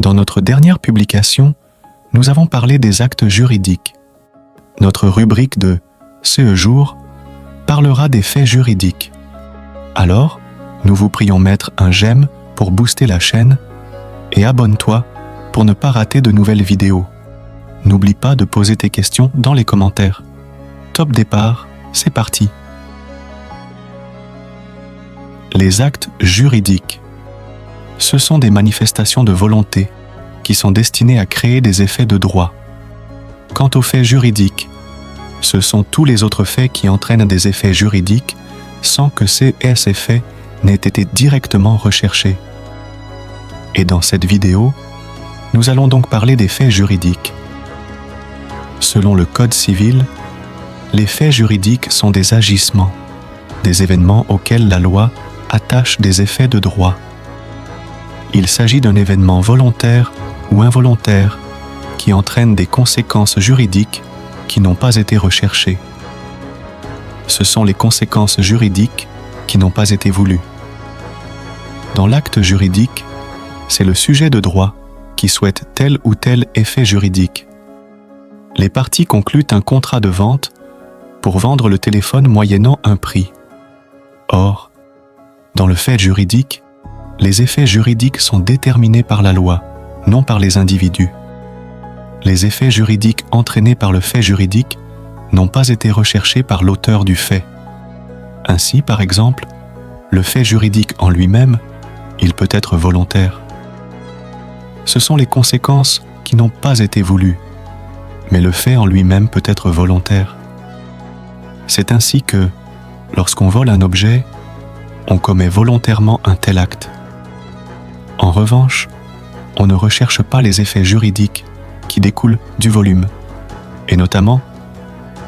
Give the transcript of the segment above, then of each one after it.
Dans notre dernière publication, nous avons parlé des actes juridiques. Notre rubrique de « Ce jour » parlera des faits juridiques. Alors, nous vous prions mettre un j'aime pour booster la chaîne et abonne-toi pour ne pas rater de nouvelles vidéos. N'oublie pas de poser tes questions dans les commentaires. Top départ, c'est parti. Les actes juridiques. Ce sont des manifestations de volonté qui sont destinées à créer des effets de droit. Quant aux faits juridiques, ce sont tous les autres faits qui entraînent des effets juridiques sans que ces faits n'aient été directement recherchés. Et dans cette vidéo, nous allons donc parler des faits juridiques. Selon le Code civil, les faits juridiques sont des agissements, des événements auxquels la loi attache des effets de droit. Il s'agit d'un événement volontaire ou involontaire qui entraîne des conséquences juridiques qui n'ont pas été recherchées. Ce sont les conséquences juridiques qui n'ont pas été voulues. Dans l'acte juridique, c'est le sujet de droit qui souhaite tel ou tel effet juridique. Les parties concluent un contrat de vente pour vendre le téléphone moyennant un prix. Or, dans le fait juridique, les effets juridiques sont déterminés par la loi, non par les individus. Les effets juridiques entraînés par le fait juridique n'ont pas été recherchés par l'auteur du fait. Ainsi, par exemple, le fait juridique en lui-même, il peut être volontaire. Ce sont les conséquences qui n'ont pas été voulues, mais le fait en lui-même peut être volontaire. C'est ainsi que, lorsqu'on vole un objet, on commet volontairement un tel acte. En revanche, on ne recherche pas les effets juridiques qui découlent du volume, et notamment,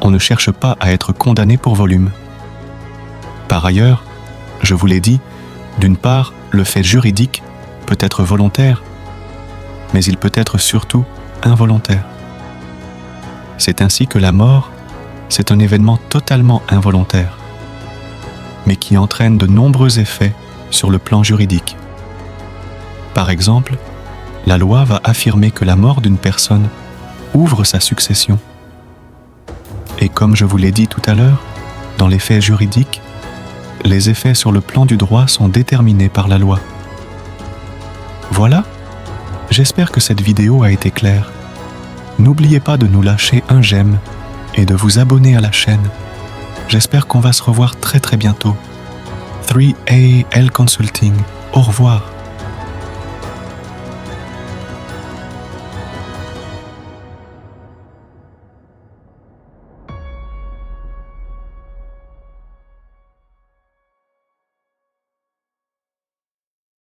on ne cherche pas à être condamné pour volume. Par ailleurs, je vous l'ai dit, d'une part, le fait juridique peut être volontaire, mais il peut être surtout involontaire. C'est ainsi que la mort, c'est un événement totalement involontaire, mais qui entraîne de nombreux effets sur le plan juridique. Par exemple, la loi va affirmer que la mort d'une personne ouvre sa succession. Et comme je vous l'ai dit tout à l'heure, dans les faits juridiques, les effets sur le plan du droit sont déterminés par la loi. Voilà, j'espère que cette vidéo a été claire. N'oubliez pas de nous lâcher un j'aime et de vous abonner à la chaîne. J'espère qu'on va se revoir très bientôt. 3AL Consulting, au revoir.